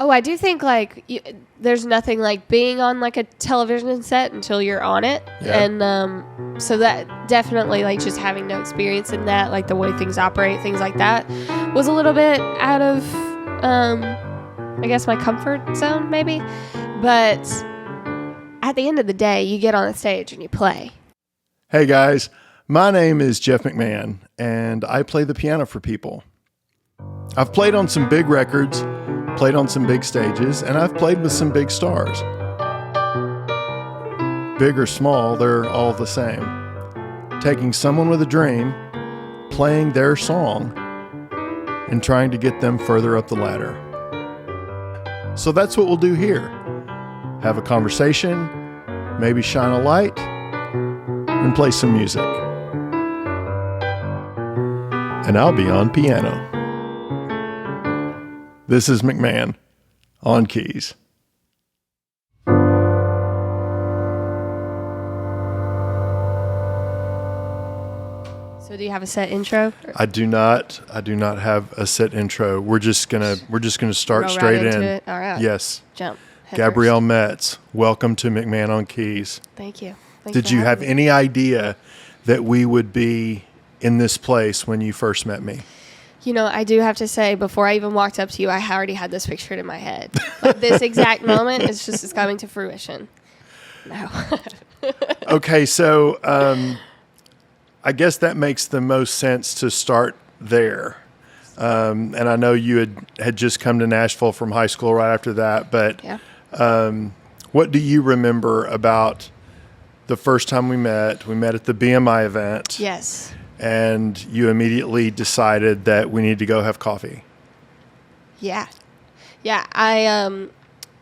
Oh, I do think like there's nothing like being on like a television set until you're on it. Yeah. And so that definitely like just having no experience in that, like the way things operate, things like that was a little bit out of, I guess my comfort zone maybe. But at the end of the day, you get on the stage and you play. Hey guys, my name is Jeff McMahon and I play the piano for people. I've played on some big records, played on some big stages, and I've played with some big stars. Big or small, they're all the same. Taking someone with a dream, playing their song, and trying to get them further up the ladder. So that's what we'll do here. Have a conversation, maybe shine a light, and play some music. And I'll be on piano. This is McMahon on keys. So do you have a set intro? I do not have a set intro. We're just gonna start straight in. It. All right. Yes. Jump. Gabrielle Metz, welcome to McMahon on keys. Thank you. Did you have any idea that we would be in this place when you first met me? You know, I do have to say, before I even walked up to you, I already had this pictured in my head. Like this exact moment, it's coming to fruition. No. Okay, so I guess that makes the most sense to start there. And I know you had just come to Nashville from high school right after that, but yeah. What do you remember about the first time we met? We met at the BMI event. Yes. And you immediately decided that we need to go have coffee. Yeah. Yeah. I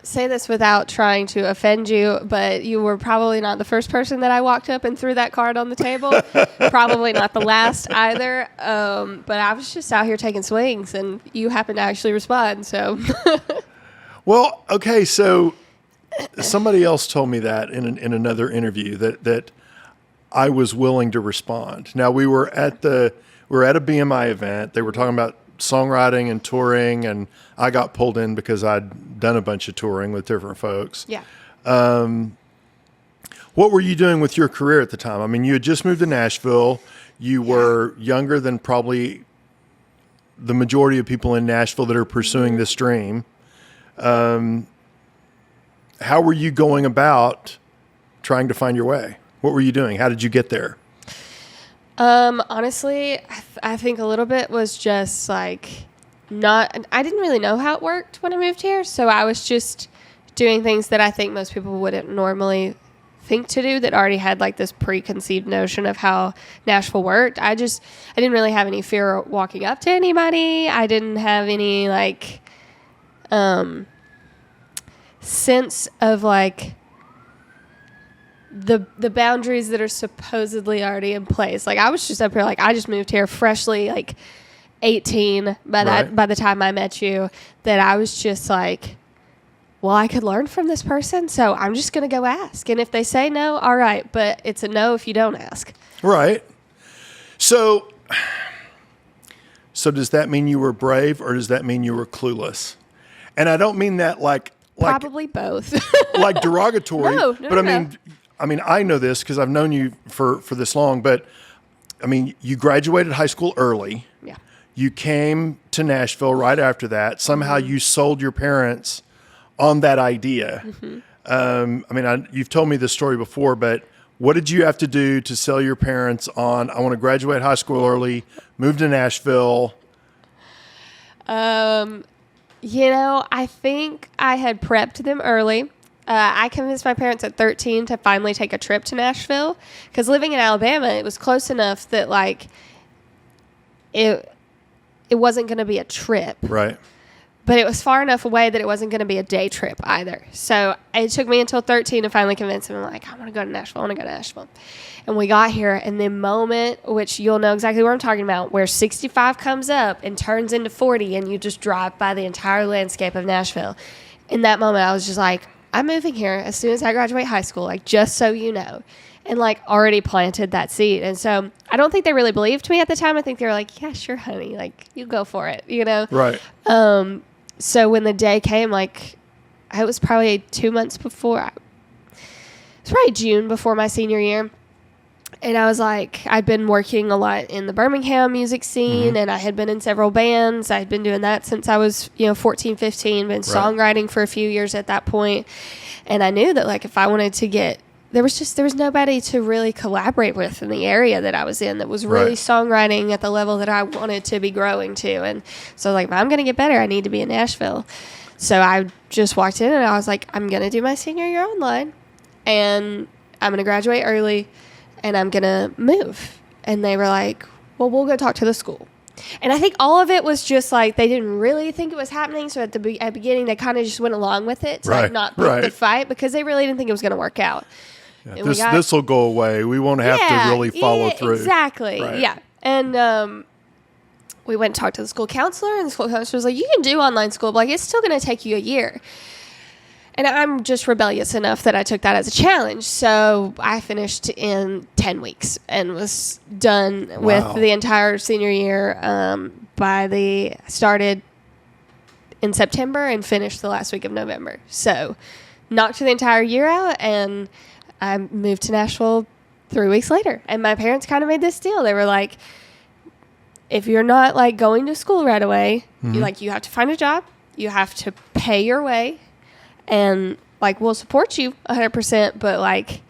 say this without trying to offend you, but you were probably not the first person that I walked up and threw that card on the table. Probably not the last either. But I was just out here taking swings, and you happened to actually respond. So. Well, okay. So somebody else told me that in another interview that I was willing to respond. Now we were at a BMI event. They were talking about songwriting and touring, and I got pulled in because I'd done a bunch of touring with different folks. Yeah. What were you doing with your career at the time? I mean, you had just moved to Nashville. You were younger than probably the majority of people in Nashville that are pursuing this dream. How were you going about trying to find your way? What were you doing? How did you get there? Honestly, I think a little bit was just like I didn't really know how it worked when I moved here. So I was just doing things that I think most people wouldn't normally think to do, that already had like this preconceived notion of how Nashville worked. I didn't really have any fear of walking up to anybody. I didn't have any like, sense of like, the boundaries that are supposedly already in place. Like I was just up here, like I just moved here freshly, like 18 by the time I met you, that I was just like, well, I could learn from this person, so I'm just going to go ask. And if they say no, all right, but it's a no if you don't ask. Right. So does that mean you were brave, or does that mean you were clueless? And I don't mean that like probably both. Like derogatory. No, but I mean, I know this because I've known you for this long, but I mean, you graduated high school early. Yeah. You came to Nashville right after that. Somehow you sold your parents on that idea. Mm-hmm. I mean, you've told me this story before, but what did you have to do to sell your parents on, I want to graduate high school early, move to Nashville? You know, I think I had prepped them early. I convinced my parents at 13 to finally take a trip to Nashville, because living in Alabama, it was close enough that like it wasn't going to be a trip. Right. But it was far enough away that it wasn't going to be a day trip either. So it took me until 13 to finally convince them. I'm like, I want to go to Nashville. And we got here, and the moment, which you'll know exactly what I'm talking about, where 65 comes up and turns into 40, and you just drive by the entire landscape of Nashville. In that moment, I was just like, I'm moving here as soon as I graduate high school, like, just so you know. And, like, already planted that seed. And so I don't think they really believed me at the time. I think they were like, yeah, sure, honey. Like, you go for it, you know? Right. so when the day came, like, it was probably 2 months before. It's probably June before my senior year. And I was like, I'd been working a lot in the Birmingham music scene, and I had been in several bands. I had been doing that since I was, 14, 15, been songwriting for a few years at that point. And I knew that, like, if I wanted to get, there was nobody to really collaborate with in the area that I was in that was really songwriting at the level that I wanted to be growing to. And so, like, if I'm going to get better, I need to be in Nashville. So I just walked in and I was like, I'm going to do my senior year online, and I'm going to graduate early, and I'm going to move. And they were like, well, we'll go talk to the school. And I think all of it was just like, they didn't really think it was happening. So at the beginning, they kind of just went along with it to like not pick the fight, because they really didn't think it was going to work out. Yeah, this will go away. We won't have to really follow through. Exactly. Right. Yeah. And we went and talked to the school counselor, and the school counselor was like, you can do online school, but like, it's still going to take you a year. And I'm just rebellious enough that I took that as a challenge. So I finished in 10 weeks and was done with the entire senior year. Started in September and finished the last week of November. So knocked the entire year out, and I moved to Nashville 3 weeks later. And my parents kind of made this deal. They were like, if you're not like going to school right away, you have to find a job, you have to pay your way, and like, we'll support you 100%, but like,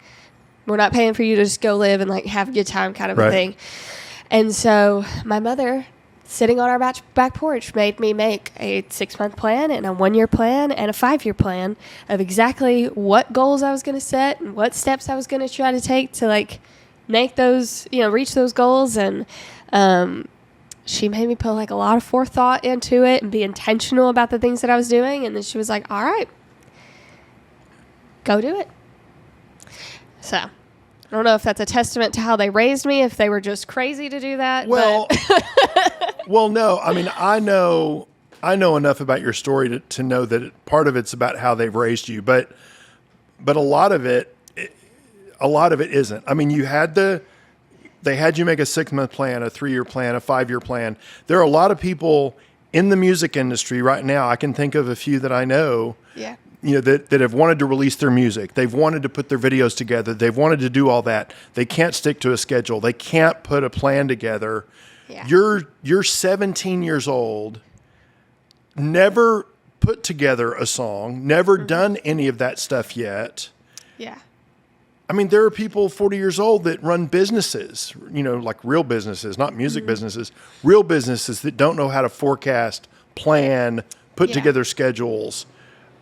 we're not paying for you to just go live and like have a good time kind of a thing. And so my mother, sitting on our back porch, made me make a 6-month plan and a 1-year plan and a 5-year plan of exactly what goals I was going to set and what steps I was going to try to take to like make those, reach those goals. And she made me put like a lot of forethought into it and be intentional about the things that I was doing. And then she was like, all right, go do it. So I don't know if that's a testament to how they raised me, if they were just crazy to do that. Well, well, no. I mean, I know enough about your story to know that part of it's about how they've raised you, but a lot of it isn't. I mean, they had you make a 6-month plan, a 3-year plan, a 5-year plan. There are a lot of people in the music industry right now. I can think of a few that I know. Yeah. That have wanted to release their music. They've wanted to put their videos together. They've wanted to do all that. They can't stick to a schedule. They can't put a plan together. Yeah. You're 17 years old, never put together a song, never done any of that stuff yet. Yeah. I mean, there are people 40 years old that run businesses, like real businesses, not music businesses, real businesses that don't know how to forecast, plan, put together schedules.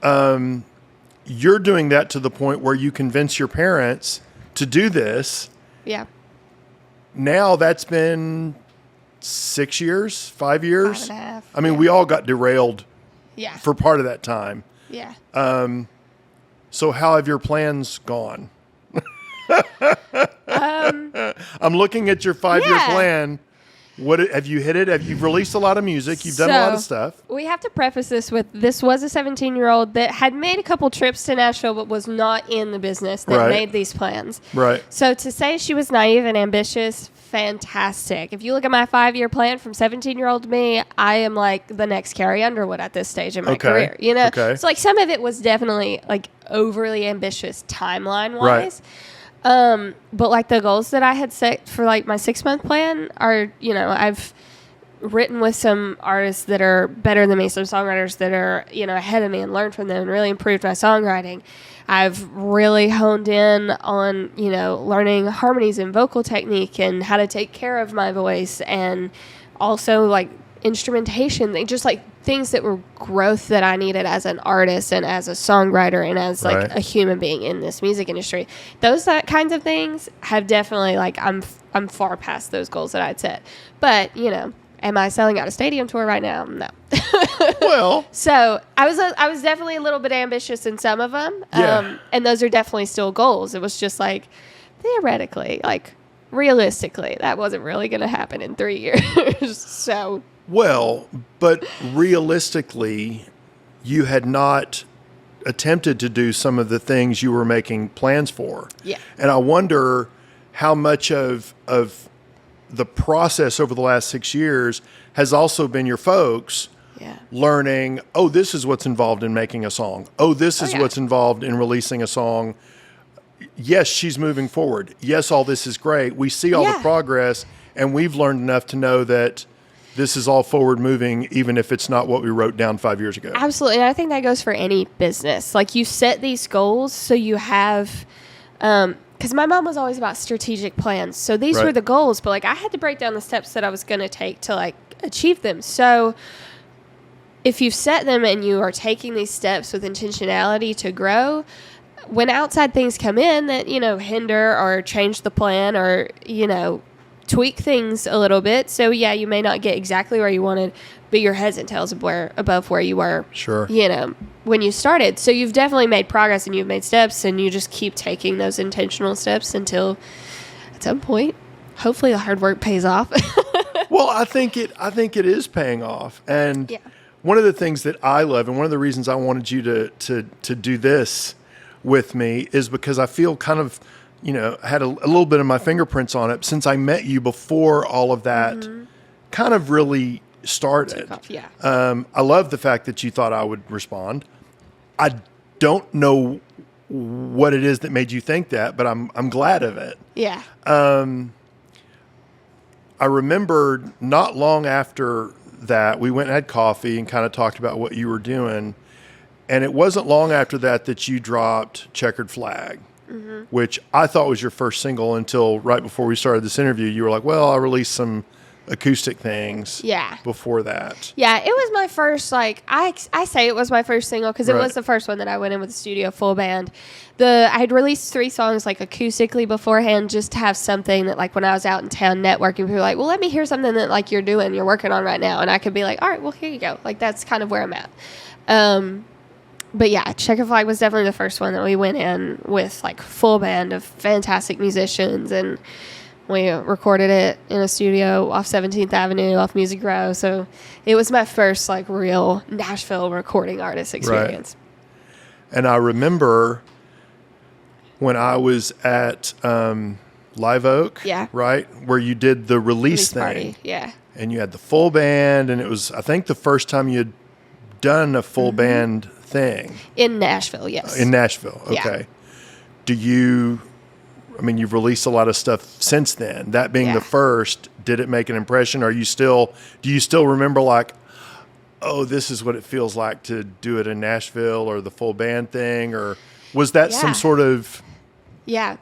You're doing that to the point where you convince your parents to do this. Yeah. Now that's been 6 years, 5 years. 5.5. I mean, we all got derailed for part of that time. Yeah. So how have your plans gone? I'm looking at your 5-year plan. What have you hit it? Have you released a lot of music? You've done a lot of stuff. We have to preface this with, this was a 17-year-old that had made a couple trips to Nashville but was not in the business that made these plans. Right. So to say she was naive and ambitious, fantastic. If you look at my 5-year plan from 17-year-old me, I am like the next Carrie Underwood at this stage in my career. So like, some of it was definitely like overly ambitious timeline-wise. Right. But like, the goals that I had set for like my 6-month plan are, I've written with some artists that are better than me, some songwriters that are, ahead of me, and learned from them and really improved my songwriting. I've really honed in on, learning harmonies and vocal technique and how to take care of my voice, and also like instrumentation, just like things that were growth that I needed as an artist and as a songwriter and as like a human being in this music industry. Those kinds of things have definitely, like, I'm far past those goals that I'd set. But, am I selling out a stadium tour right now? No. Well, so I was definitely a little bit ambitious in some of them. And those are definitely still goals. It was just like, theoretically, like, realistically, that wasn't really going to happen in 3 years. So. Well, but realistically, you had not attempted to do some of the things you were making plans for. Yeah. And I wonder how much of the process over the last 6 years has also been your folks learning, oh, this is what's involved in making a song. Oh, this is what's involved in releasing a song. Yes, she's moving forward. Yes, all this is great. We see all the progress, and we've learned enough to know that this is all forward moving, even if it's not what we wrote down 5 years ago. Absolutely. And I think that goes for any business. Like, you set these goals so you have, because my mom was always about strategic plans. So these were the goals, but like I had to break down the steps that I was going to take to like achieve them. So if you've set them and you are taking these steps with intentionality to grow, when outside things come in that, hinder or change the plan or, tweak things a little bit. So you may not get exactly where you wanted, but your heads and tails above where you were, when you started. So you've definitely made progress and you've made steps, and you just keep taking those intentional steps until at some point, hopefully the hard work pays off. Well, I think it is paying off. And one of the things that I love, and one of the reasons I wanted you to do this with me, is because I feel kind of, had a little bit of my fingerprints on it since I met you before all of that kind of really started. I love the fact that you thought I would respond. I don't know what it is that made you think that, but I'm glad of it. Yeah. I remember not long after that, we went and had coffee and kind of talked about what you were doing. And it wasn't long after that you dropped Checkered Flag, which I thought was your first single until right before we started this interview. You were like, well, I released some acoustic things before that. Yeah, it was my first, I say it was my first single because it was the first one that I went in with the studio full band. I had released 3 songs acoustically beforehand just to have something that when I was out in town networking, people were like, well, let me hear something that you're working on right now. And I could be like, all right, well, here you go. That's kind of where I'm at. But yeah, Checkered Flag was definitely the first one that we went in with full band of fantastic musicians, and we recorded it in a studio off 17th Avenue, off Music Row. So it was my first real Nashville recording artist experience. Right. And I remember when I was at Live Oak, right, where you did the release thing, party. and you had the full band, and it was, I think, the first time you had done a full band thing in Nashville. Yes, in Nashville. Okay. You've released a lot of stuff since then. That being the first, did it make an impression? Do you still remember oh, this is what it feels like to do it in Nashville, or the full band thing, or was that some sort of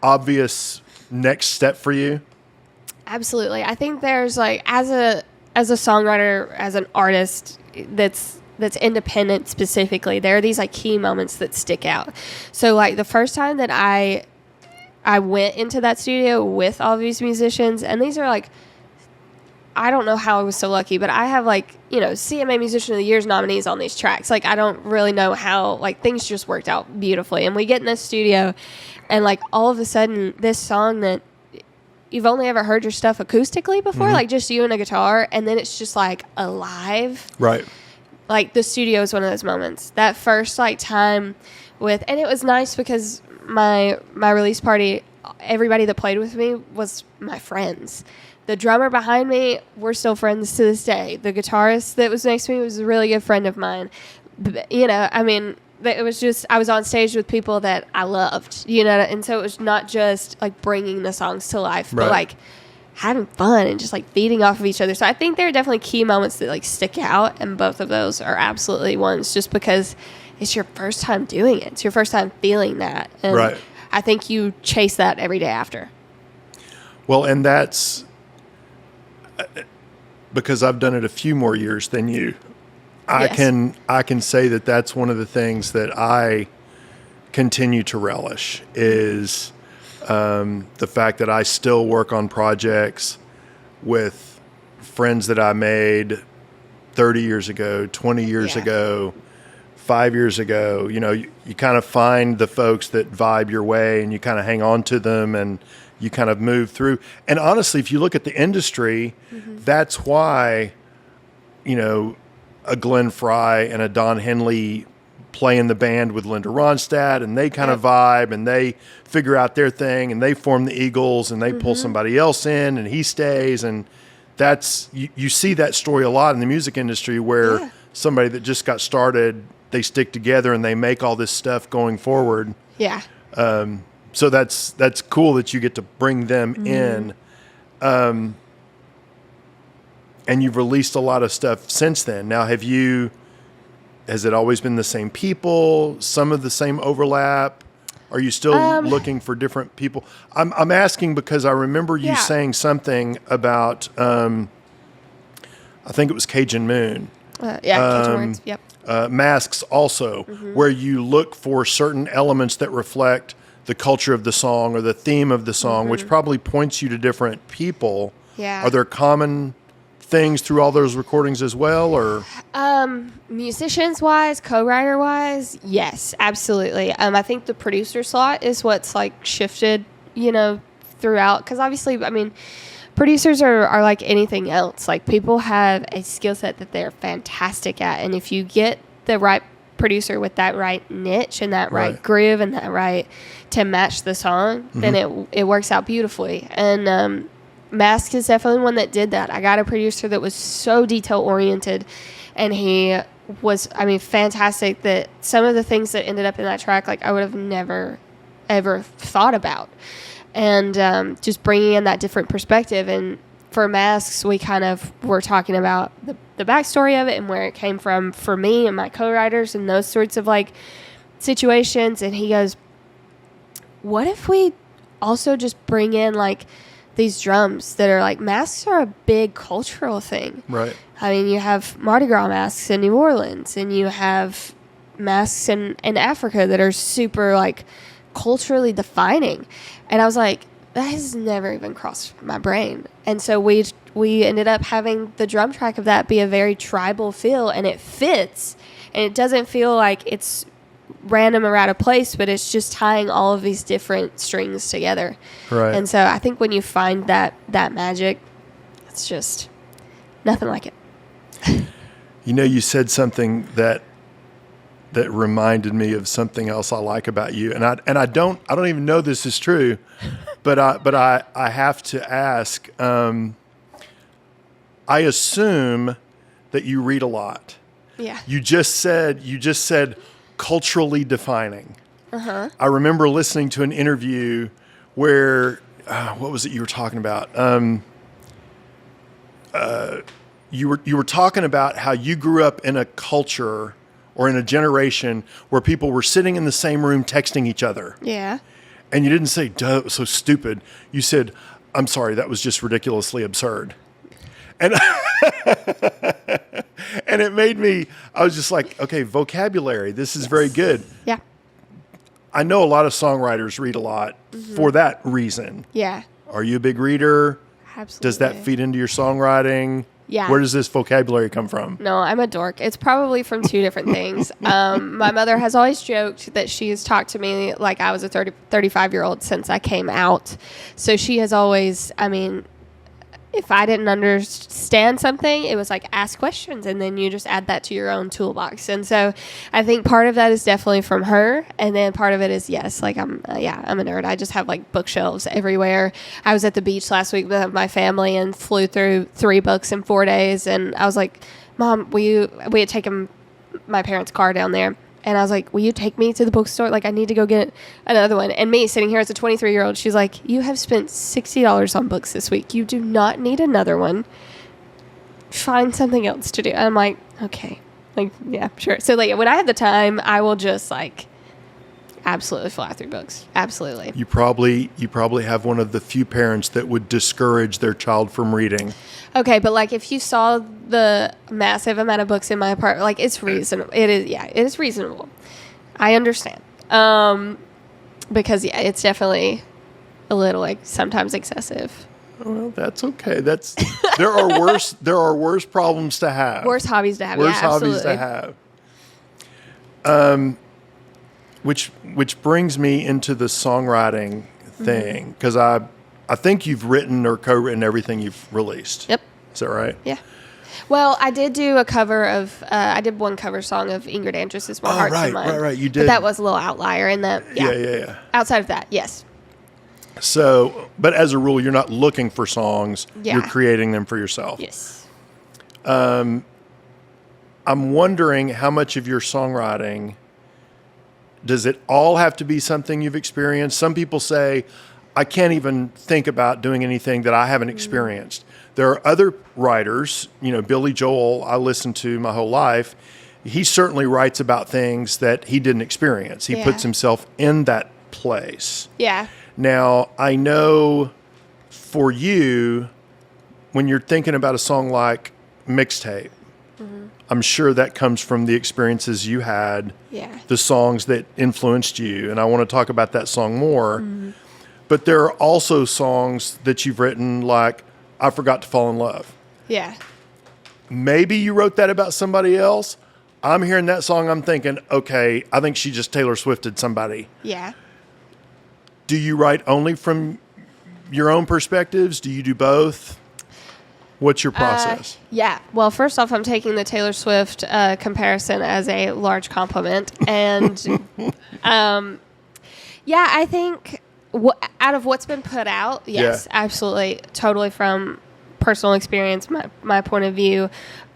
obvious next step for you? Absolutely. I think there's as a songwriter, as an artist that's independent specifically, there are these key moments that stick out. So the first time that I went into that studio with all these musicians, and these are I don't know how I was so lucky, but I have CMA Musician of the Year's nominees on these tracks. I don't really know how things just worked out beautifully. And we get in this studio, and all of a sudden this song that you've only ever heard your stuff acoustically before, just you and a guitar, and then it's just alive. Right. The studio is one of those moments. That first time with, and it was nice because my release party, everybody that played with me was my friends. The drummer behind me, we're still friends to this day. The guitarist that was next to me was a really good friend of mine. It was just, I was on stage with people that I loved, and so it was not just bringing the songs to life, but having fun and just feeding off of each other. So I think there are definitely key moments that stick out, and both of those are absolutely ones just because it's your first time doing it. It's your first time feeling that. And I think you chase that every day after. Well, and that's because I've done it a few more years than you. I can say that that's one of the things that I continue to relish is the fact that I still work on projects with friends that I made 30 years ago, 20 years ago, 5 years ago. You kind of find the folks that vibe your way, and you kind of hang on to them, and you kind of move through. And honestly, if you look at the industry, that's why, a Glenn Fry and a Don Henley play in the band with Linda Ronstadt, and they kind of vibe, and they figure out their thing, and they form the Eagles, and they pull somebody else in, and he stays. And that's, you see that story a lot in the music industry where somebody that just got started, they stick together and they make all this stuff going forward. Yeah. So that's cool that you get to bring them in. And you've released a lot of stuff since then. Now, has it always been the same people, some of the same overlap? Are you still looking for different people? I'm asking because I remember you saying something about, I think it was Cajun Moon. Cajun Words, yep. Masks also, where you look for certain elements that reflect the culture of the song or the theme of the song, which probably points you to different people. Yeah. Are there common things through all those recordings as well, or musicians wise, co-writer wise, yes, absolutely. I think the producer slot is what's like shifted, throughout, because obviously, I mean, producers are like anything else. Like, people have a skill set that they're fantastic at, and if you get the right producer with that right niche and that right groove and that right to match the song, then it works out beautifully. And Mask is definitely one that did that. I got a producer that was so detail oriented, and he was, fantastic, that some of the things that ended up in that track, like, I would have never, ever thought about. And just bringing in that different perspective. And for Masks, we kind of were talking about the backstory of it and where it came from for me and my co-writers and those sorts of, like, situations. And he goes, what if we also just bring in, like, these drums that are like, masks are a big cultural thing. Right. I mean, you have Mardi Gras masks in New Orleans, and you have masks in Africa that are super, like, culturally defining. And I was like, that has never even crossed my brain. And so we ended up having the drum track of that be a very tribal feel, and it fits, and it doesn't feel like it's random or out of place, but it's just tying all of these different strings together. Right. And so I think when you find that magic, it's just nothing like it. You said something that reminded me of something else I like about you, and I don't even know this is true, but I have to ask. I assume that you read a lot. Yeah. You just said culturally defining. I remember listening to an interview where what was it you were talking about? You were talking about how you grew up in a culture or in a generation where people were sitting in the same room texting each other. Yeah. And you didn't say, duh, it was so stupid. You said, I'm sorry, that was just ridiculously absurd. And and it made me, I was just like, okay, vocabulary, this is very good. Yeah. I know a lot of songwriters read a lot for that reason. Yeah. Are you a big reader? Absolutely. Does that feed into your songwriting? Yeah. Where does this vocabulary come from? No, I'm a dork. It's probably from two different things. My mother has always joked that she has talked to me like I was a 35-year-old since I came out. So she has always, if I didn't understand something, it was like, ask questions, and then you just add that to your own toolbox. And so I think part of that is definitely from her, and then part of it is, yes, like I'm a nerd. I just have like bookshelves everywhere. I was at the beach last week with my family and flew through 3 books in 4 days, and I was like, Mom, we had taken my parents' car down there. And I was like, will you take me to the bookstore? Like, I need to go get another one. And me sitting here as a 23-year-old, she's like, you have spent $60 on books this week. You do not need another one. Find something else to do. And I'm like, okay. Like, yeah, sure. So, like, when I have the time, I will just, like, absolutely fly through books. Absolutely. You probably have one of the few parents that would discourage their child from reading. Okay, but like if you saw the massive amount of books in my apartment, like it's reasonable. It is reasonable. I understand. Because it's definitely a little like sometimes excessive. Well, that's okay. There are worse problems to have. Worse hobbies to have. Worse yeah, hobbies absolutely. to have. Which brings me into the songwriting thing, because I think you've written or co-written everything you've released. Yep. Is that right? Yeah. Well, I did do a cover of, I did one cover song of Ingrid Andress's More Hearts Than Mine. Right. You did. But that was a little outlier in that. Yeah. Outside of that, yes. So, but as a rule, you're not looking for songs. Yeah. You're creating them for yourself. Yes. I'm I'm wondering how much of your songwriting, does it all have to be something you've experienced? Some people say, I can't even think about doing anything that I haven't experienced. There are other writers, Billy Joel, I listened to my whole life. He certainly writes about things that he didn't experience. He puts himself in that place. Yeah. Now, I know for you, when you're thinking about a song like Mixtape, I'm sure that comes from the experiences you had, the songs that influenced you. And I want to talk about that song more. But there are also songs that you've written like I Forgot to Fall in Love. Yeah. Maybe you wrote that about somebody else. I'm hearing that song, I'm thinking, okay, I think she just Taylor Swifted somebody. Yeah. Do you write only from your own perspectives? Do you do both? What's your process? Yeah. Well, first off, I'm taking the Taylor Swift comparison as a large compliment. And I think out of what's been put out, yes, absolutely, totally from personal experience, my point of view.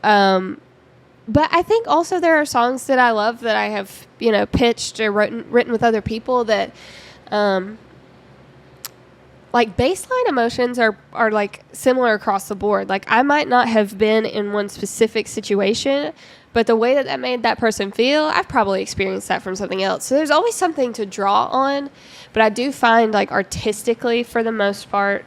But I think also there are songs that I love that I have, pitched or written with other people that, like baseline emotions are like similar across the board. Like I might not have been in one specific situation, but the way that made that person feel, I've probably experienced that from something else. So there's always something to draw on. But I do find like artistically, for the most part,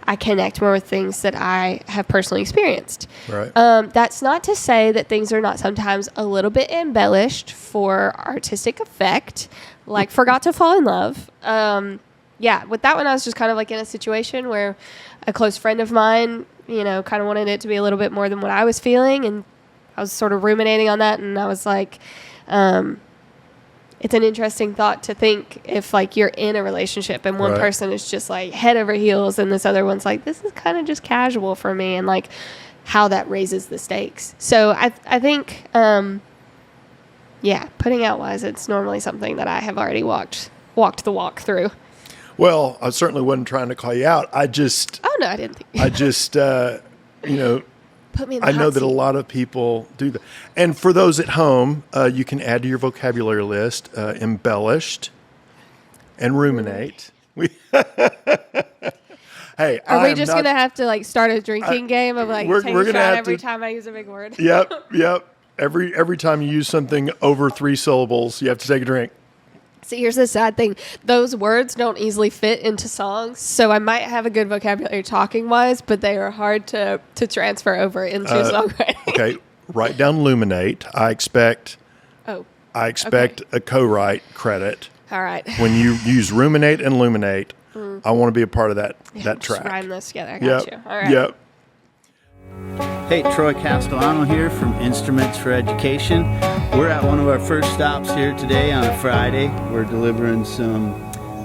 I connect more with things that I have personally experienced. Right. That's not to say that things are not sometimes a little bit embellished for artistic effect, like Forgot to Fall in Love. With that one, I was just kind of like in a situation where a close friend of mine, kind of wanted it to be a little bit more than what I was feeling. And I was sort of ruminating on that. And I was like, it's an interesting thought to think if like you're in a relationship and one person is just like head over heels and this other one's like, this is kind of just casual for me, and like how that raises the stakes. So I think, putting out wise, it's normally something that I have already walked the walk through. Well, I certainly wasn't trying to call you out. I just... Oh, no, I didn't think... I just, Put me in the I know that a lot of people do that. And for those at home, you can add to your vocabulary list embellished and ruminate. Hey, are we just going to have to like start a drinking game of like take a shot every time I use a big word? Yep. Every time you use something over 3 syllables, you have to take a drink. See, here's the sad thing. Those words don't easily fit into songs, so I might have a good vocabulary talking-wise, but they are hard to transfer over into songwriting. Okay, write down luminate. I expect a co-write credit. All right. When you use ruminate and luminate, I want to be a part of that track. Just rhyme this together. I got you. All right. Yep. Hey, Troy Castellano here from Instruments for Education. We're at one of our first stops here today on a Friday. We're delivering some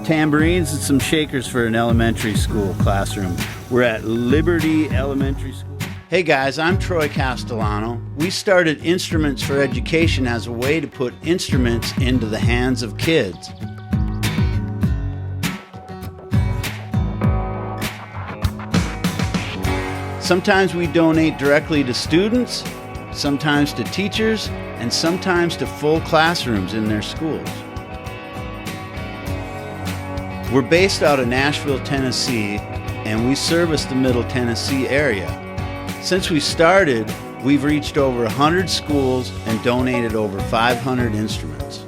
tambourines and some shakers for an elementary school classroom. We're at Liberty Elementary School. Hey guys, I'm Troy Castellano. We started Instruments for Education as a way to put instruments into the hands of kids. Sometimes we donate directly to students, sometimes to teachers, and sometimes to full classrooms in their schools. We're based out of Nashville, Tennessee, and we service the Middle Tennessee area. Since we started, we've reached over 100 schools and donated over 500 instruments.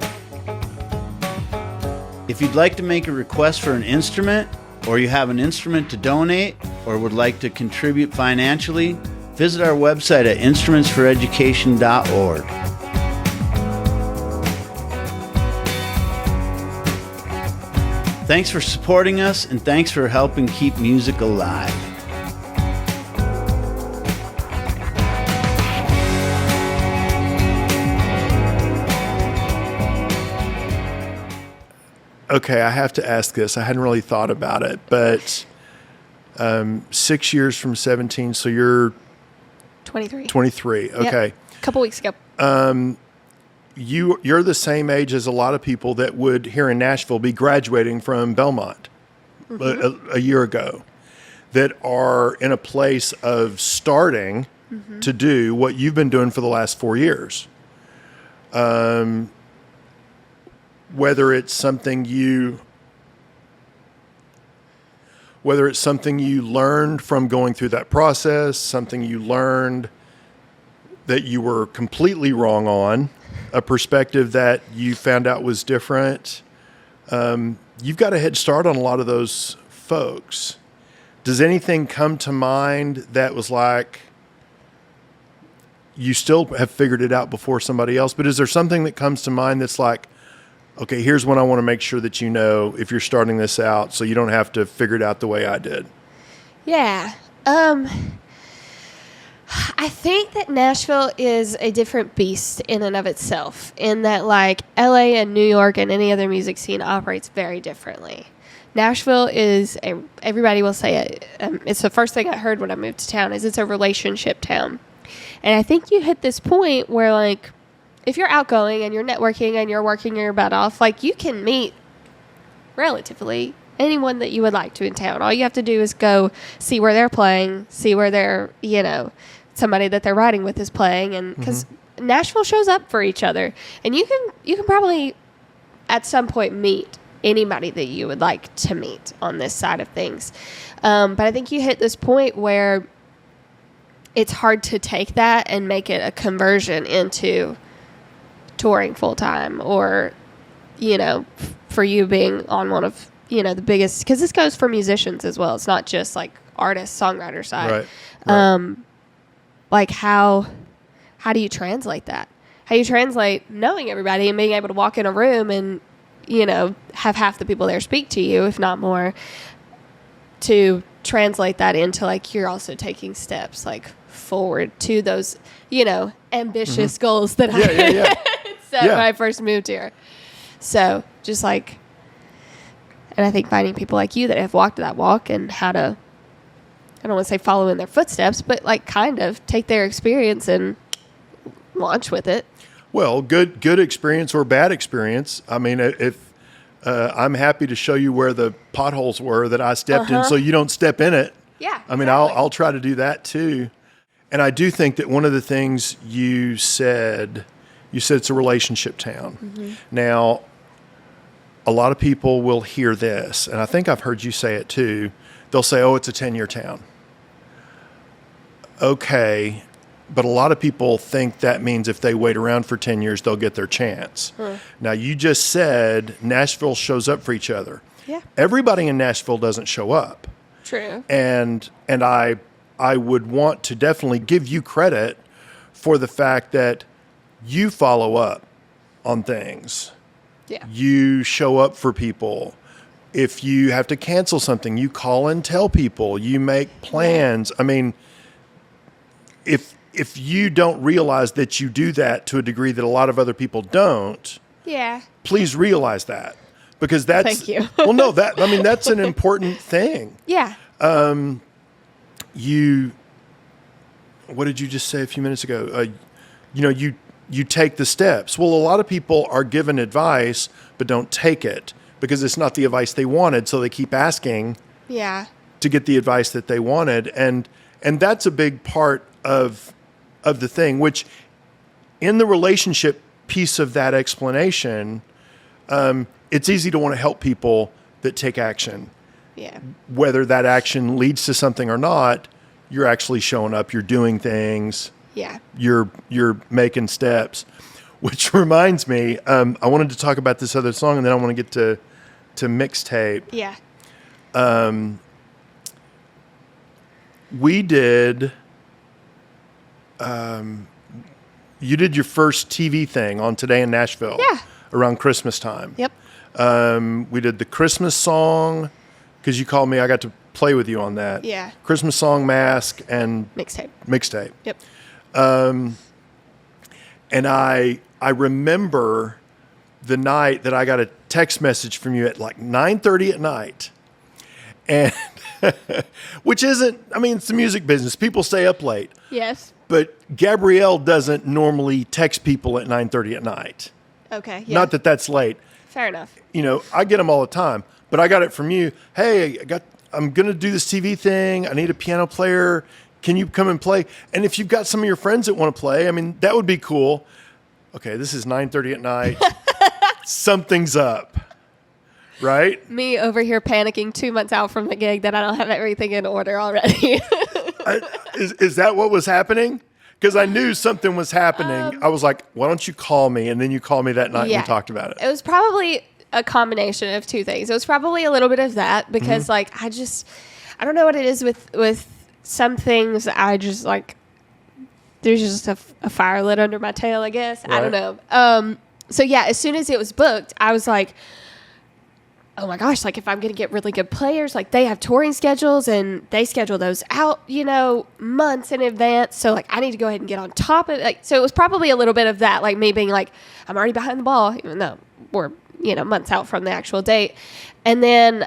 If you'd like to make a request for an instrument, or you have an instrument to donate, or would like to contribute financially, visit our website at instrumentsforeducation.org. Thanks for supporting us, and thanks for helping keep music alive. Okay, I have to ask this. I hadn't really thought about it, but 6 years from 17, so you're 23. 23. Okay. Yep. A couple weeks ago. You're the same age as a lot of people that would here in Nashville be graduating from Belmont a year ago, that are in a place of starting to do what you've been doing for the last 4 years. Whether it's something you learned from going through that process, something you learned that you were completely wrong on, a perspective that you found out was different. You've got a head start on a lot of those folks. Does anything come to mind that was like, you still have figured it out before somebody else, but is there something that comes to mind that's like, okay, here's what I want to make sure that you know if you're starting this out so you don't have to figure it out the way I did? Yeah. I think that Nashville is a different beast in and of itself, in that like LA and New York and any other music scene operates very differently. Nashville is everybody will say it. It's the first thing I heard when I moved to town is it's a relationship town. And I think you hit this point where like, if you're outgoing and you're networking and you're working your butt off, like you can meet relatively anyone that you would like to in town. All you have to do is go see where they're playing, see where they're, somebody that they're riding with is playing. And because Nashville shows up for each other, and you can probably at some point meet anybody that you would like to meet on this side of things. But I think you hit this point where it's hard to take that and make it a conversion into touring full time, or, for you being on one of, the biggest, because this goes for musicians as well. It's not just like artist, songwriter side. Right. Like how do you translate that? How do you translate knowing everybody and being able to walk in a room and, have half the people there speak to you, if not more, to translate that into like, you're also taking steps like forward to those, ambitious goals that I set when I first moved here. So just like, and I think finding people like you that have walked that walk and how to, I don't want to say follow in their footsteps, but like kind of take their experience and launch with it. Well, good experience or bad experience. I mean, if I'm happy to show you where the potholes were that I stepped in, so you don't step in it. Yeah. I mean, exactly. I'll try to do that too. And I do think that one of the things you said it's a relationship town. Now, a lot of people will hear this, and I think I've heard you say it too. They'll say, oh, it's a 10-year town. Okay, but a lot of people think that means if they wait around for 10 years, they'll get their chance. Now, you just said Nashville shows up for each other. Yeah. Everybody in Nashville doesn't show up. True. And I would want to definitely give you credit for the fact that you follow up on things. Yeah. You show up for people. If you have to cancel something, you call and tell people. You make plans. I mean, if you don't realize that you do that to a degree that a lot of other people don't, please realize that, because that's Thank you. Well, no, that's an important thing. Yeah. What did you just say a few minutes ago? You take the steps. Well, a lot of people are given advice but don't take it because it's not the advice they wanted, so they keep asking to get the advice that they wanted, and that's a big part of the thing, which in the relationship piece of that explanation, it's easy to want to help people that take action. Yeah. Whether that action leads to something or not, you're actually showing up, you're doing things. Yeah. You're making steps, which reminds me, I wanted to talk about this other song, and then I want to get to Mixtape. Yeah. We did, you did your first TV thing on Today in Nashville. Yeah. Around Christmas time. Yep. We did the Christmas song, because you called me, I got to play with you on that. Yeah. Christmas song, mask, and Mixtape. Yep. And I remember the night that I got a text message from you at like 9:30 at night, and which isn't, I mean, it's the music business. People stay up late. Yes. But Gabrielle doesn't normally text people at 9:30 at night. Okay. Yeah. Not that that's late. Fair enough. I get them all the time, but I got it from you. Hey, I'm going to do this TV thing. I need a piano player. can you come and play? And if you've got some of your friends that want to play, I mean, that would be cool. Okay, this is 9:30 at night. Something's up, right? Me over here panicking 2 months out from the gig that I don't have everything in order already. Is that what was happening? Because I knew something was happening. I was like, why don't you call me? And then you called me that night and we talked about it. It was probably a combination of two things. It was probably a little bit of that because like I don't know what it is with some things. I just like, there's just a fire lit under my tail, I guess. Right. I don't know. So yeah, as soon as it was booked, I was like, oh my gosh, like if I'm going to get really good players, like they have touring schedules and they schedule those out, months in advance. So like I need to go ahead and get on top of it. Like, so it was probably a little bit of that, like me being like, I'm already behind the ball, even though we're, months out from the actual date. And then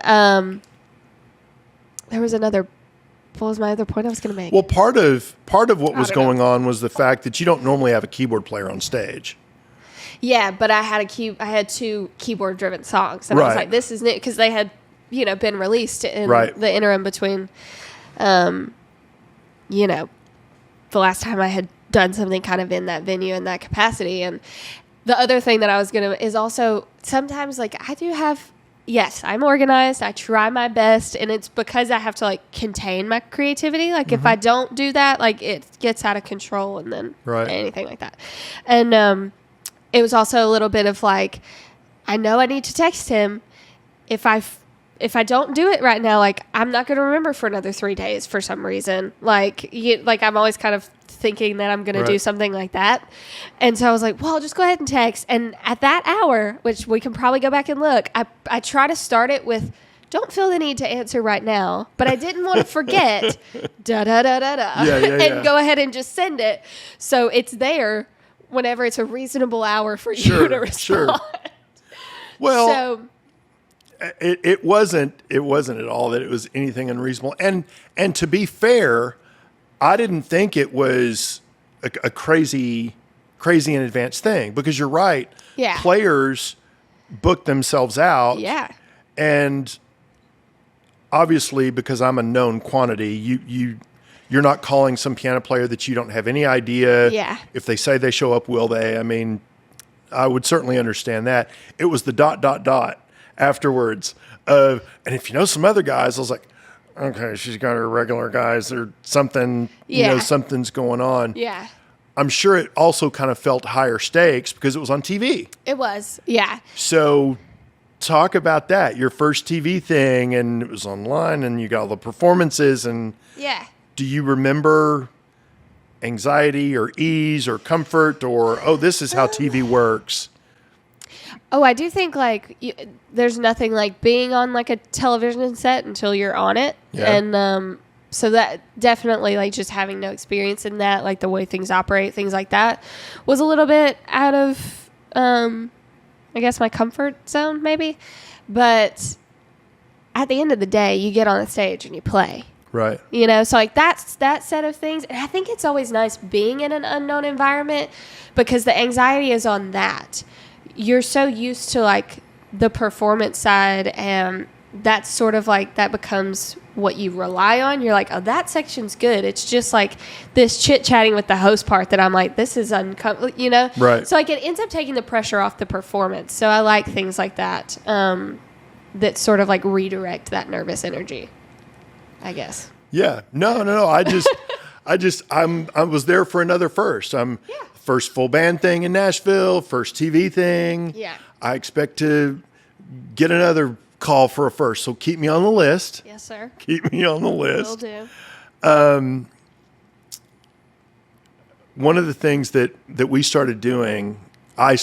there was what was my other point I was going to make? Well, part of what was going on was the fact that you don't normally have a keyboard player on stage. Yeah, but I had two keyboard-driven songs, and I was like, "This is new," because they had, been released in the interim between, the last time I had done something kind of in that venue in that capacity. And the other thing that I was gonna is also sometimes like I do have. Yes, I'm organized. I try my best, and it's because I have to like contain my creativity. Like if I don't do that, like it gets out of control, and then anything like that, and it was also a little bit of like, I know I need to text him. If I don't do it right now, like I'm not going to remember for another 3 days for some reason. Like I'm always kind of thinking that I'm going to do something like that. And so I was like, well, I'll just go ahead and text. And at that hour, which we can probably go back and look, I try to start it with, don't feel the need to answer right now, but I didn't want to forget, and go ahead and just send it. So it's there whenever it's a reasonable hour for you to respond. Sure. Well, it wasn't at all that it was anything unreasonable. And to be fair, I didn't think it was a crazy in advance thing, because you're right. Yeah. Players book themselves out. Yeah. And obviously, because I'm a known quantity, you're not calling some piano player that you don't have any idea. Yeah. If they say they show up, will they? I mean, I would certainly understand that. It was the ... afterwards. And if you know some other guys, I was like, okay, she's got her regular guys or something, something's going on. Yeah. I'm sure it also kind of felt higher stakes because it was on TV. It was. Yeah. So talk about that, your first TV thing, and it was online and you got all the performances and do you remember anxiety or ease or comfort or, oh, this is how TV works? Oh, I do think like there's nothing like being on like a television set until you're on it. Yeah. And so that definitely like just having no experience in that, like the way things operate, things like that was a little bit out of, I guess my comfort zone maybe. But at the end of the day, you get on the stage and you play. Right. So like that's that set of things. And I think it's always nice being in an unknown environment because the anxiety is on that. You're so used to like the performance side, and that's sort of like that becomes what you rely on. You're like, oh, that section's good. It's just like this chit-chatting with the host part that I'm like, this is uncomfortable, Right. So like it ends up taking the pressure off the performance. So I like things like that that sort of like redirect that nervous energy, I guess. Yeah. No. I was there for another first. First full band thing in Nashville, first TV thing. Yeah. I expect to get another call for a first, so keep me on the list. Yes, sir. Keep me on the list. Will do. One of the things that we started doing, I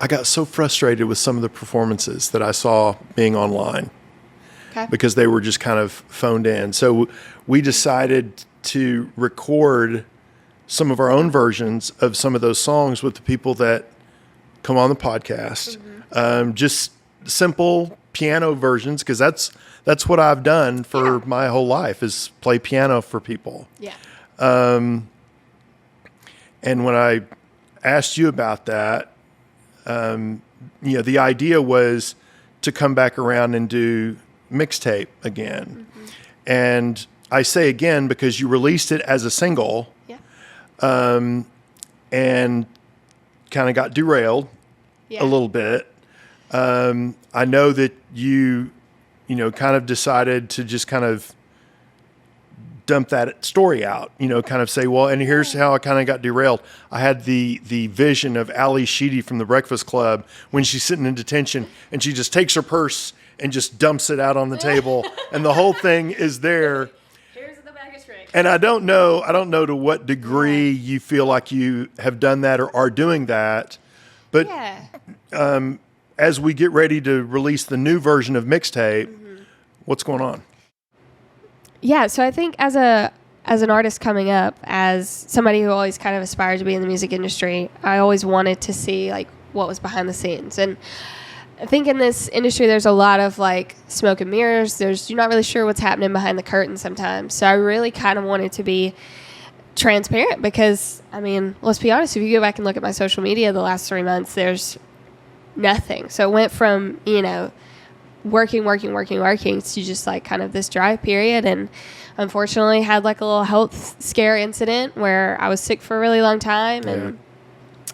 got so frustrated with some of the performances that I saw being online. Okay. Because they were just kind of phoned in. So we decided to record some of our own versions of some of those songs with the people that come on the podcast. Mm-hmm. Just simple piano versions, because that's what I've done for my whole life, is play piano for people. Yeah. And when I asked you about that, the idea was to come back around and do Mixtape again. Mm-hmm. And I say again because you released it as a single. Yeah. And kind of got derailed a little bit. I know that you kind of decided to just kind of dump that story out, kind of say, well, and here's how I kind of got derailed. I had the vision of Ali Sheedy from The Breakfast Club when she's sitting in detention and she just takes her purse and just dumps it out on the table and the whole thing is there. Here's the bag of tricks. And I don't know to what degree you feel like you have done that or are doing that, but as we get ready to release the new version of Mixtape, what's going on? Yeah, so I think as an artist coming up, as somebody who always kind of aspired to be in the music industry, I always wanted to see like what was behind the scenes. And I think in this industry there's a lot of like smoke and mirrors. You're not really sure what's happening behind the curtain sometimes. So I really kind of wanted to be transparent because, I mean, let's be honest, if you go back and look at my social media the last 3 months, there's nothing. So it went from, working to just like kind of this dry period. And unfortunately had like a little health scare incident where I was sick for a really long time and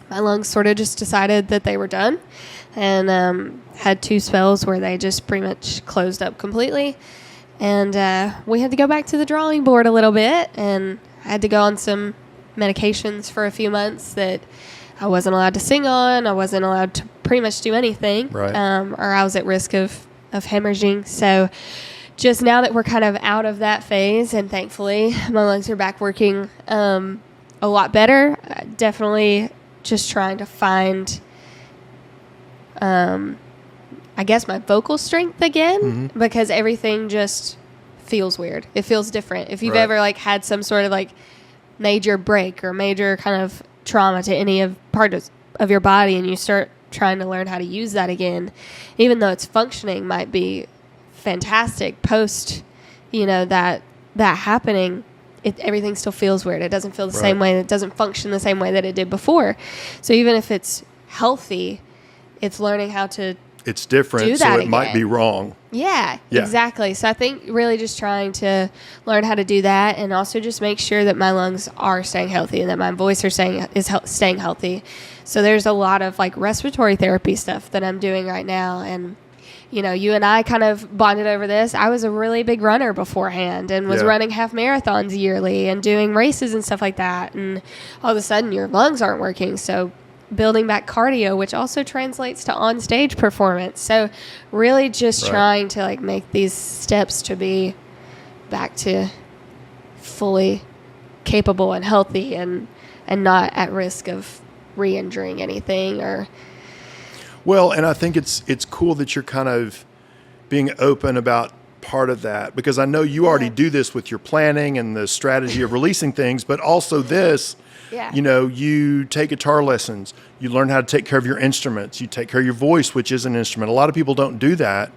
my lungs sort of just decided that they were done and had 2 spells where they just pretty much closed up completely. And we had to go back to the drawing board a little bit and I had to go on some medications for a few months that I wasn't allowed to sing on. I wasn't allowed to pretty much do anything, right. Or I was at risk of hemorrhaging. So just now that we're kind of out of that phase and thankfully my lungs are back working a lot better, definitely just trying to find, I guess, my vocal strength again because everything just feels weird. It feels different. If you've ever like had some sort of like major break or major kind of trauma to any of part of your body and you start trying to learn how to use that again, even though it's functioning might be fantastic post, that happening, everything still feels weird. It doesn't feel the same way. It doesn't function the same way that it did before. So even if it's healthy, it's learning how to it's different, so it might be wrong. Yeah, exactly. So I think really just trying to learn how to do that and also just make sure that my lungs are staying healthy and that my voice is staying healthy. So there's a lot of like respiratory therapy stuff that I'm doing right now. And, you and I kind of bonded over this. I was a really big runner beforehand and was running half marathons yearly and doing races and stuff like that. And all of a sudden your lungs aren't working. So building back cardio, which also translates to on-stage performance. So really just trying to like make these steps to be back to fully capable and healthy and not at risk of re-injuring anything or... Well, and I think it's cool that you're kind of being open about part of that because I know you already do this with your planning and the strategy of releasing things, but also this... Yeah. You take guitar lessons, you learn how to take care of your instruments, you take care of your voice, which is an instrument. A lot of people don't do that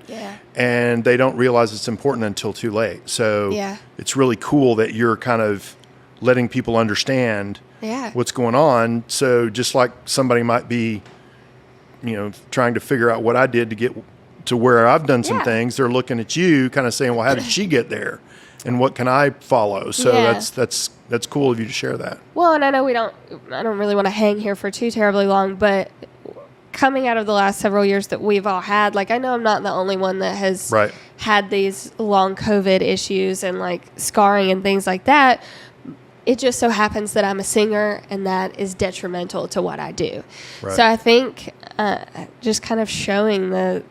and they don't realize it's important until too late. So it's really cool that you're kind of letting people understand what's going on. So just like somebody might be, trying to figure out what I did to get to where I've done some things, they're looking at you kind of saying, well, how did she get there? And what can I follow? So that's cool of you to share that. Well, and I know I don't really want to hang here for too terribly long, but coming out of the last several years that we've all had, like I know I'm not the only one that has had these long COVID issues and like scarring and things like that. It just so happens that I'm a singer and that is detrimental to what I do. Right. So I think just kind of showing the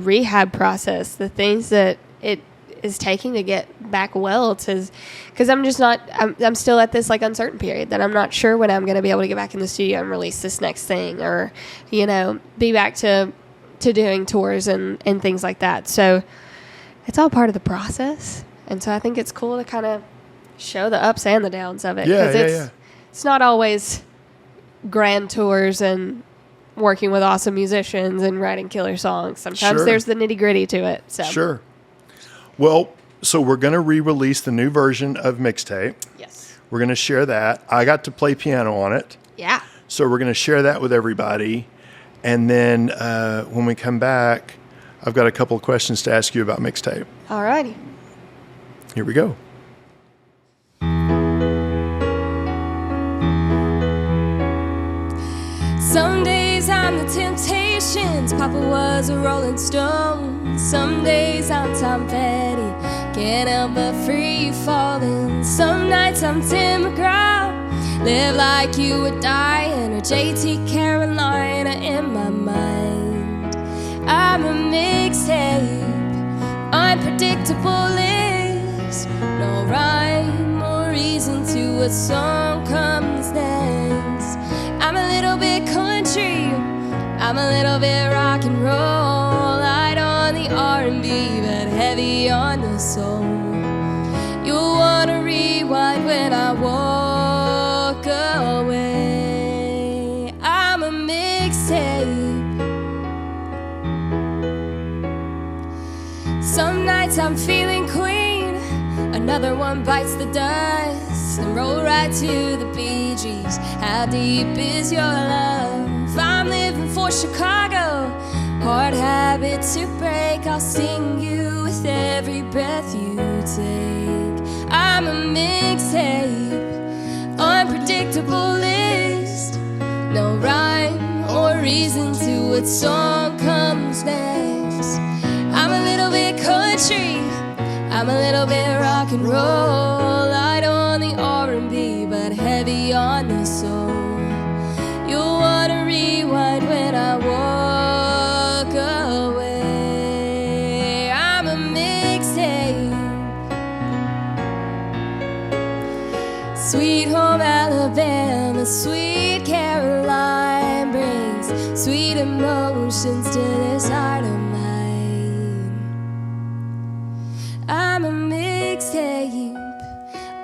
rehab process, the things that it is taking to get back well to, because I'm still at this like uncertain period that I'm not sure when I'm going to be able to get back in the studio and release this next thing or, be back to doing tours and things like that. So it's all part of the process. And so I think it's cool to kind of show the ups and the downs of it. It's not always grand tours and working with awesome musicians and writing killer songs. Sometimes there's the nitty gritty to it. So. Sure. Well, so we're going to re-release the new version of Mixtape. Yes. We're going to share that. I got to play piano on it. Yeah. So we're going to share that with everybody. And then when we come back, I've got a couple of questions to ask you about Mixtape. All righty. Here we go. Some days I'm the Temptations, Papa was a Rolling Stone. Some days I'm Tom Petty, can't help but free falling. Some nights I'm Tim McGraw, live like you were dying, or JT Carolina in my mind. I'm a mixtape, unpredictable list, no rhyme or reason to what song comes next. I'm a little bit country, I'm a little bit rock and roll, light on the R&B, but heavy on the soul. You'll wanna rewind when I walk away. I'm a mixtape. Some nights I'm feeling queen, another one bites the dust, and roll right to the Bee Gees. How deep is your love? I'm living for Chicago, hard habit to break. I'll sing you with every breath you take. I'm a mixtape, unpredictable list, no rhyme or reason to what song comes next. I'm a little bit country, I'm a little bit rock and roll, light on the R&B, but heavy on the soul. You'll wanna rewind when I walk away. I'm a mixtape. Sweet home Alabama, sweet Caroline brings sweet emotions to this heart of mine. I'm a mixtape,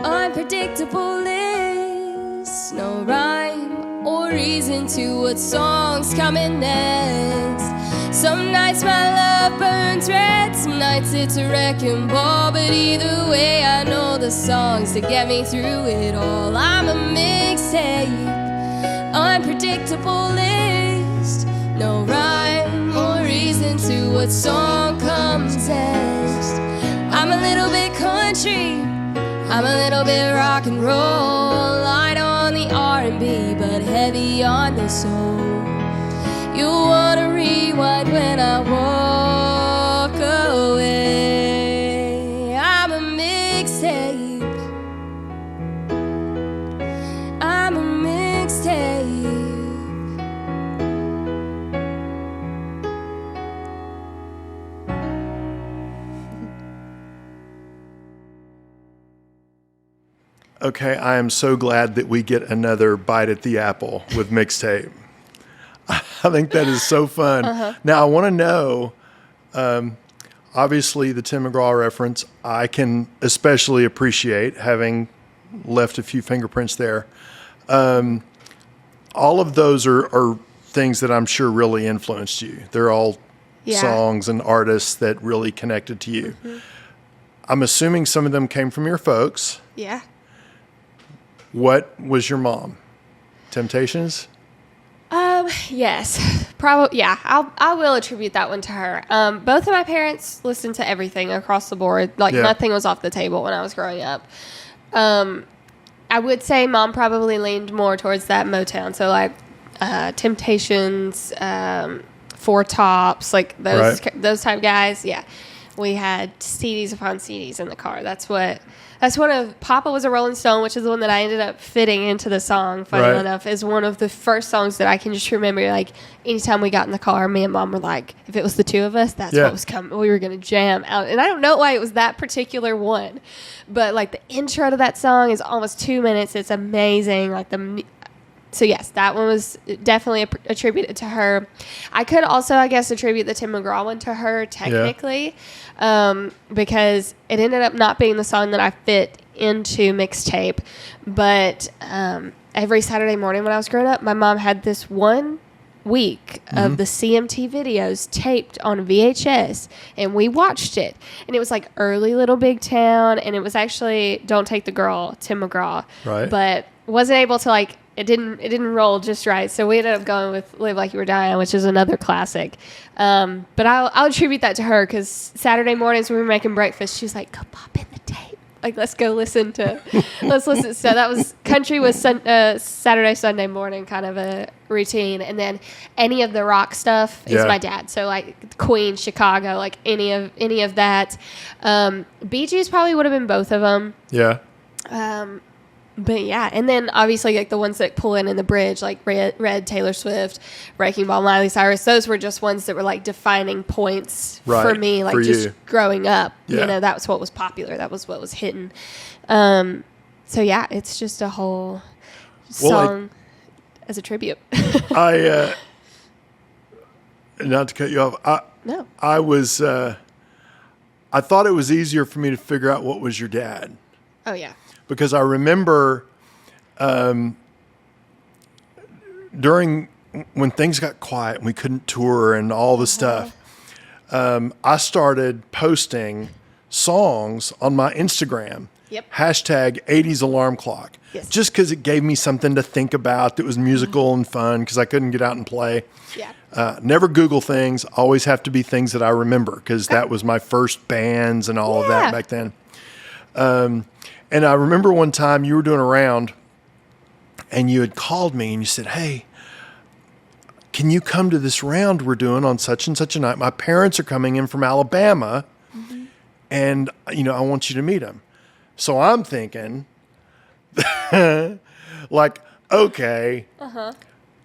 unpredictable list, no rhyme or reason to what song's coming next. Some nights my love burns red, some nights it's a wrecking ball, but either way I know the songs to get me through it all. I'm a mixtape, unpredictable list, no rhyme or reason to what song comes next. I'm a little bit country, I'm a little bit rock and roll, light on the R&B, but heavy on the soul. You'll wanna rewind when I walk away. I'm a mixtape, I'm a mixtape. Okay, I am so glad that we get another bite at the apple with Mixtape. I think that is so fun. Now, I want to know, obviously, the Tim McGraw reference, I can especially appreciate, having left a few fingerprints there. All of those are things that I'm sure really influenced you. They're all songs and artists that really connected to you. Mm-hmm. I'm assuming some of them came from your folks. Yeah. What was your mom? Temptations? Yes, probably. Yeah, I will attribute that one to her. Both of my parents listened to everything across the board. Like nothing was off the table when I was growing up. I would say mom probably leaned more towards that Motown. So like Temptations, Four Tops, like those type guys. Yeah, we had CDs upon CDs in the car. That's one of Papa was a Rolling Stone, which is the one that I ended up fitting into the song. Funny enough, is one of the first songs that I can just remember. Like anytime we got in the car, me and mom were like, if it was the two of us, that's what was coming. We were gonna jam out, and I don't know why it was that particular one, but like the intro to that song is almost 2 minutes. It's amazing. So yes, that one was definitely attributed to her. I could also, I guess, attribute the Tim McGraw one to her technically, because it ended up not being the song that I fit into Mixtape. But every Saturday morning when I was growing up, my mom had this 1 week of the CMT videos taped on VHS, and we watched it. And it was like early Little Big Town, and it was actually Don't Take the Girl, Tim McGraw. Right. But wasn't able to like. It didn't roll just right, so we ended up going with "Live Like You Were Dying," which is another classic. But I'll attribute that to her because Saturday mornings when we were making breakfast, she was like, "Go pop in the tape." Like, let's listen. So that was country was Saturday, Sunday morning kind of a routine. And then any of the rock stuff is my dad. So like Queen, Chicago, like any of that. Bee Gees probably would have been both of them. Yeah. But yeah, and then obviously like the ones that pull in the bridge, like Red, Taylor Swift, Wrecking Ball, Miley Cyrus, those were just ones that were like defining points for me, like for just growing up. Yeah. You know, that was what was popular. That was what was hitting. So yeah, it's just a whole song as a tribute. Not to cut you off. No. I thought it was easier for me to figure out what was your dad. Oh yeah. Because I remember during when things got quiet and we couldn't tour and all the stuff, I started posting songs on my Instagram. Yep. Hashtag 80s alarm clock. Yes. Just because it gave me something to think about that was musical and fun because I couldn't get out and play. Yeah. Never Google things. Always have to be things that I remember because that was my first bands and all of that back then. And I remember one time you were doing a round and you had called me and you said, hey, can you come to this round we're doing on such and such a night? My parents are coming in from Alabama and, you know, I want you to meet them. So I'm thinking like, okay,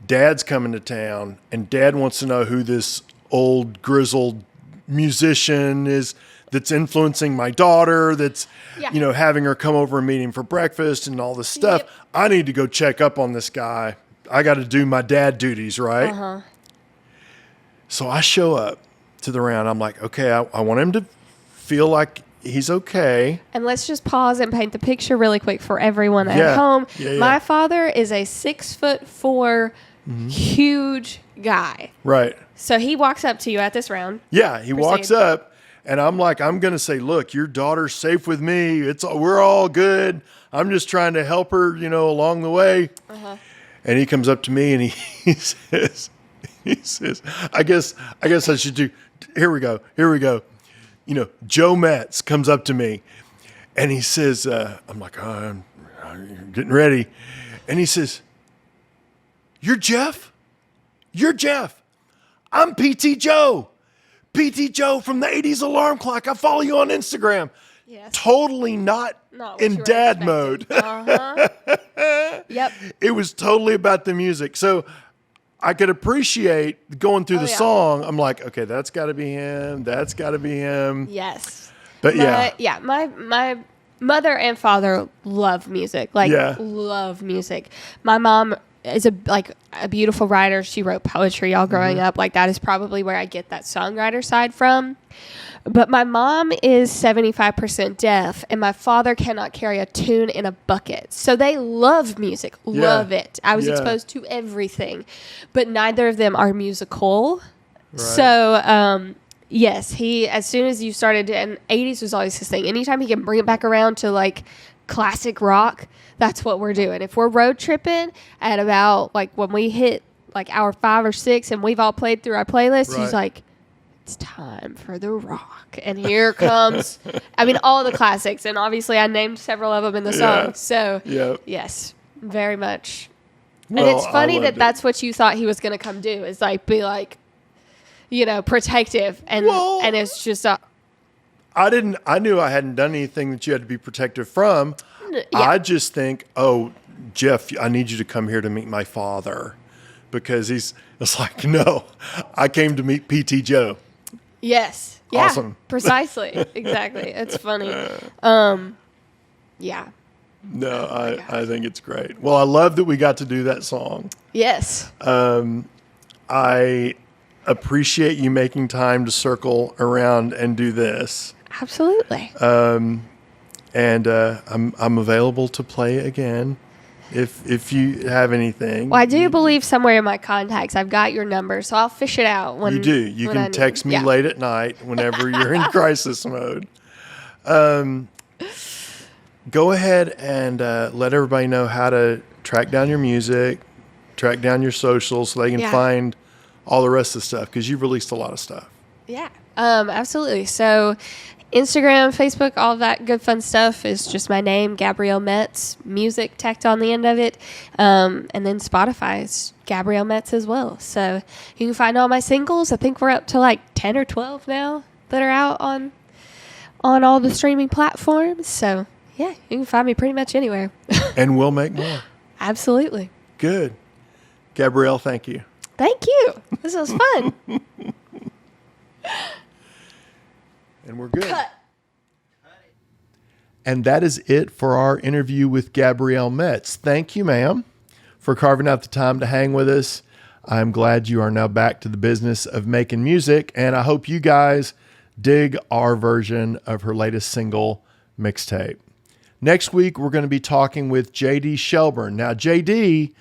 Dad's coming to town and Dad wants to know who this old grizzled musician is that's influencing my daughter, that's, you know, having her come over and meet him for breakfast and all this stuff. Yep. I need to go check up on this guy. I got to do my dad duties, right? So I show up to the round. I'm like, okay, I want him to feel like he's okay. And let's just pause and paint the picture really quick for everyone at home. My father is a 6'4", huge guy. Right. So he walks up to you at this round. Yeah, he walks up. And I'm like, I'm going to say, look, your daughter's safe with me. We're all good. I'm just trying to help her, you know, along the way. And he comes up to me and he says, I guess I should do, here we go. You know, Joe Metz comes up to me and he says, I'm like, I'm getting ready. And he says, you're Jeff? You're Jeff. I'm PT Joe. PT Joe from the 80s alarm clock. I follow you on Instagram. Yes. Totally not in dad mode. Yep. It was totally about the music. So I could appreciate going through the song. I'm like, okay, that's got to be him. That's got to be him. Yes. But my mother and father love music. Love music. My mom is a beautiful writer. She wrote poetry all growing up. Like, that is probably where I get that songwriter side from. But my mom is 75% deaf, and my father cannot carry a tune in a bucket. So they love music, love it. I was exposed to everything, but neither of them are musical. Right. So, yes, he, as soon as you started, and 80s was always his thing. Anytime he can bring it back around to like classic rock, that's what we're doing. If we're road tripping at about like when we hit like hour 5 or 6 and we've all played through our playlist, he's like, it's time for the rock. And here comes, I mean, all the classics. And obviously I named several of them in the song. So yes, very much. Well, and it's funny that's what you thought he was going to come do, is like be like, you know, protective. And it's just I knew I hadn't done anything that you had to be protective from. I just think, oh, Jeff, I need you to come here to meet my father, because it's like, no, I came to meet PT Joe. Yes. Yeah, awesome. Precisely. Exactly. It's funny. Yeah. No, I think it's great. Well, I love that we got to do that song. Yes. I appreciate you making time to circle around and do this. Absolutely. And I'm available to play again if you have anything. Well, I do believe somewhere in my contacts I've got your number, so I'll fish it out when you do. You can text me late at night whenever you're in crisis mode. Go ahead and let everybody know how to track down your music, track down your socials, so they can find all the rest of the stuff, because you've released a lot of stuff. Yeah, absolutely. So Instagram, Facebook, all of that good fun stuff is just my name, Gabrielle Metz, music tacked on the end of it. And then Spotify is Gabrielle Metz as well. So you can find all my singles. I think we're up to like 10 or 12 now that are out on all the streaming platforms. So yeah, you can find me pretty much anywhere. And we'll make more. Absolutely. Good. Gabrielle, thank you. Thank you. This was fun. And we're good. Cut. And that is it for our interview with Gabrielle Metz. Thank you, ma'am, for carving out the time to hang with us. I'm glad you are now back to the business of making music, and I hope you guys dig our version of her latest single, Mixtape. Next week, we're going to be talking with JD Shelburne. Now, JD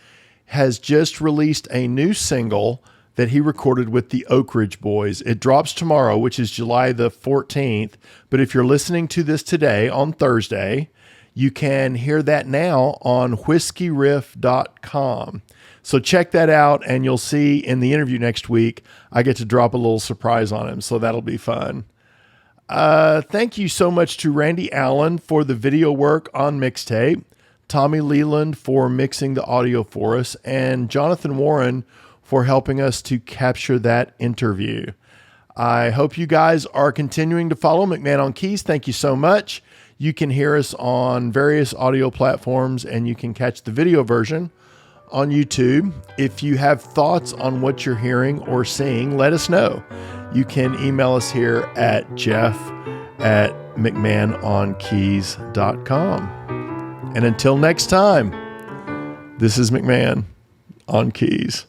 has just released a new single that he recorded with the Oak Ridge Boys. It drops tomorrow, which is July the 14th. But if you're listening to this today on Thursday, you can hear that now on whiskeyriff.com. So check that out, and you'll see in the interview next week, I get to drop a little surprise on him. So that'll be fun. Thank you so much to Randy Allen for the video work on Mixtape, Tommy Leland for mixing the audio for us, and Jonathan Warren for helping us to capture that interview. I hope you guys are continuing to follow McMahon on Keys. Thank you so much. You can hear us on various audio platforms, and you can catch the video version on YouTube. If you have thoughts on what you're hearing or seeing, let us know. You can email us here at jeff@mcmahonkeys.com. And until next time, this is McMahon on Keys.